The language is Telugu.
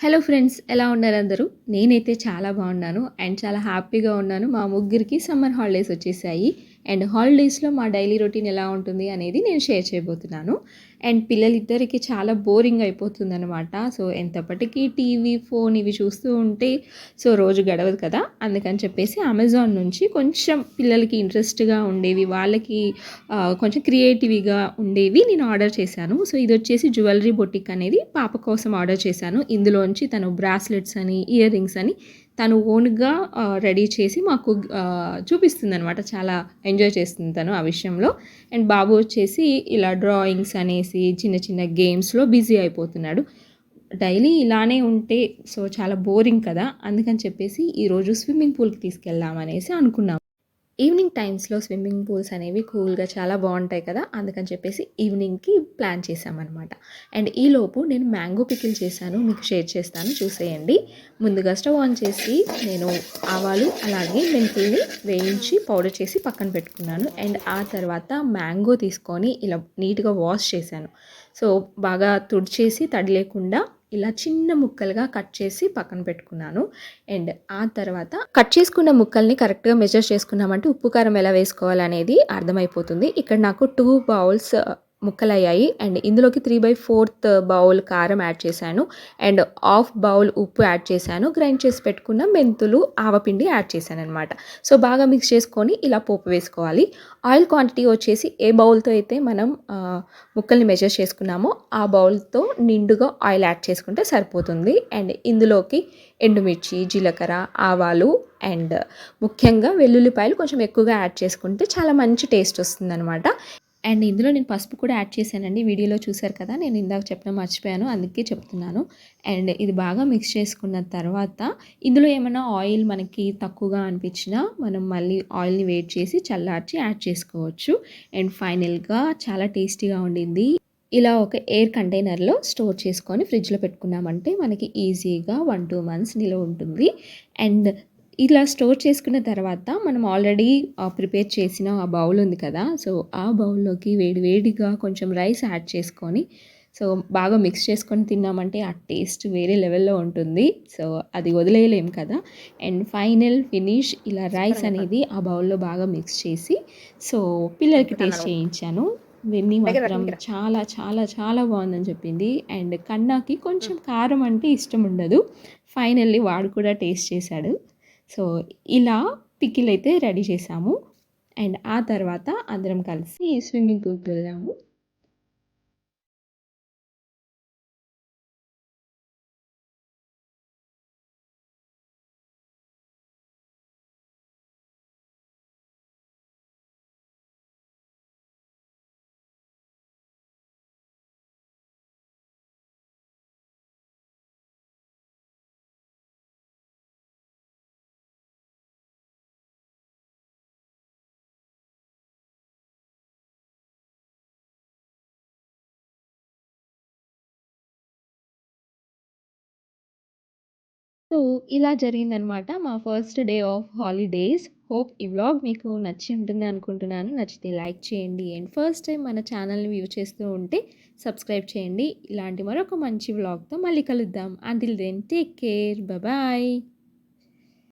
హలో ఫ్రెండ్స్, ఎలా ఉన్నారు అందరూ? నేనైతే చాలా బాగున్నాను అండ్ చాలా హ్యాపీగా ఉన్నాను. మా ముగ్గురికి సమ్మర్ హాలిడేస్ వచ్చేసాయి అండ్ హాలిడేస్‌లో మా డైలీ రొటీన్ ఎలా ఉంటుంది అనేది నేను షేర్ చేయబోతున్నాను. అండ్ పిల్లలిద్దరికీ చాలా బోరింగ్ అయిపోతుందనమాట. సో, ఎంతప్పటికి టీవీ, ఫోన్ ఇవి చూస్తూ ఉంటే రోజు గడవదు కదా! అందుకని చెప్పేసి అమెజాన్ నుంచి కొంచెం పిల్లలకి ఇంట్రెస్ట్‌గా ఉండేవి, వాళ్ళకి కొంచెం క్రియేటివ్‌గా ఉండేవి నేను ఆర్డర్ చేశాను. సో, ఇదొచ్చేసి జ్యువెలరీ బొటిక్ అనేది పాప కోసం ఆర్డర్ చేశాను. ఇందులోంచి తను బ్రాస్లెట్స్ అని, ఇయర్ రింగ్స్ అని తను ఓన్‌గా రెడీ చేసి మాకు చూపిస్తుందనమాట. చాలా ఎంజాయ్ చేస్తుంది తను ఆ విషయంలో. అండ్ బాబు వచ్చేసి ఇలా డ్రాయింగ్స్ అనేసి చిన్న చిన్న గేమ్స్‌లో బిజీ అయిపోతున్నాడు. డైలీ ఇలానే ఉంటే చాలా బోరింగ్ కదా! అందుకని చెప్పేసి ఈరోజు స్విమ్మింగ్ పూల్‌కి తీసుకెళ్దామనేసి అనుకున్నాం. ఈవినింగ్ టైమ్స్‌లో స్విమ్మింగ్ పూల్స్ అనేవి కూల్‌గా చాలా బావుంటాయి కదా! అందుకని చెప్పేసి ఈవినింగ్‌కి ప్లాన్ చేశామనమాట. అండ్ ఈలోపు నేను మ్యాంగో పికిల్ చేశాను. మీకు షేర్ చేస్తాను, చూసేయండి. ముందుగా స్టవ్ ఆన్ చేసి నేను ఆవాలు అలాగే మెంతుల్ని వేయించి పౌడర్ చేసి పక్కన పెట్టుకున్నాను. అండ్ ఆ తర్వాత మ్యాంగో తీసుకొని ఇలా నీట్‌గా వాష్ చేశాను. బాగా తుడిచేసి తడి లేకుండా ఇలా చిన్న ముక్కలుగా కట్ చేసి పక్కన పెట్టుకున్నాను. అండ్ ఆ తర్వాత కట్ చేసుకున్న ముక్కల్ని కరెక్ట్‌గా మెజర్ చేసుకున్నామంటే ఉప్పు, కారం ఎలా వేసుకోవాలనేది అర్థమైపోతుంది. ఇక్కడ నాకు 2 బౌల్స్ ముక్కలయ్యాయి. అండ్ ఇందులోకి 3/4 బౌల్ కారం యాడ్ చేశాను. అండ్ హాఫ్ బౌల్ ఉప్పు యాడ్ చేశాను. గ్రైండ్ చేసి పెట్టుకున్న మెంతులు, ఆవపిండి యాడ్ చేశాననమాట. బాగా మిక్స్ చేసుకొని ఇలా పోపు వేసుకోవాలి. ఆయిల్ క్వాంటిటీ వచ్చేసి ఏ బౌల్‌తో అయితే మనం ముక్కల్ని మెజర్ చేసుకున్నామో ఆ బౌల్‌తో నిండుగా ఆయిల్ యాడ్ చేసుకుంటే సరిపోతుంది. అండ్ ఇందులోకి ఎండుమిర్చి, జీలకర్ర, ఆవాలు అండ్ ముఖ్యంగా వెల్లుల్లిపాయలు కొంచెం ఎక్కువగా యాడ్ చేసుకుంటే చాలా మంచి టేస్ట్ వస్తుందనమాట. అండ్ ఇందులో నేను పసుపు కూడా యాడ్ చేశానండి. వీడియోలో చూసారు కదా! నేను ఇందాక చెప్పడం మర్చిపోయాను, అందుకే చెప్తున్నాను. అండ్ ఇది బాగా మిక్స్ చేసుకున్న తర్వాత ఇందులో ఏమైనా ఆయిల్ మనకి తక్కువగా అనిపించినా మనం మళ్ళీ ఆయిల్‌ని వేడి చేసి చల్లార్చి యాడ్ చేసుకోవచ్చు. అండ్ ఫైనల్‌గా చాలా టేస్టీగా ఉండింది. ఇలా ఒక ఎయిర్ కంటైనర్‌లో స్టోర్ చేసుకొని ఫ్రిడ్జ్‌లో పెట్టుకున్నామంటే మనకి ఈజీగా 1, 2 మంత్స్ నిలువ ఉంటుంది. అండ్ ఇలా స్టోర్ చేసుకున్న తర్వాత మనం ఆల్రెడీ ప్రిపేర్ చేసిన ఆ బౌల్ ఉంది కదా! ఆ బౌల్‌లోకి వేడి వేడిగా కొంచెం రైస్ యాడ్ చేసుకొని బాగా మిక్స్ చేసుకొని తిన్నామంటే ఆ టేస్ట్ వేరే లెవెల్‌లో ఉంటుంది. అది వదిలేయలేం కదా! అండ్ ఫైనల్ ఫినిష్ ఇలా రైస్ అనేది ఆ బౌల్‌లో బాగా మిక్స్ చేసి పిల్లలకి టేస్ట్ చేయించాను. వెన్నీ మాత్రం చాలా చాలా చాలా బాగుందని చెప్పింది. అండ్ కన్నాకి కొంచెం కారం అంటే ఇష్టం ఉండదు. ఫైనల్లీ వాడు కూడా టేస్ట్ చేశాడు. సో, ఇలా పికిల్ అయితే రెడీ చేశాము. అండ్ ఆ తర్వాత అందరం కలిసి స్విమ్మింగ్ పూల్‌కి వెళ్ళాము. సో, ఇలా జరిగిందనమాట మా first day of holidays. Hope ఈ వ్లాగ్ మీకు నచ్చి ఉంటుంది అనుకుంటున్నాను. నచ్చితే లైక్ చేయండి. అండ్ ఫస్ట్ టైం మన ఛానల్‌ని వ్యూ చేస్తూ ఉంటే సబ్స్క్రైబ్ చేయండి. ఇలాంటి మరొక మంచి వ్లాగ్‌తో మళ్ళీ కలుద్దాం. Until then take care. Bye.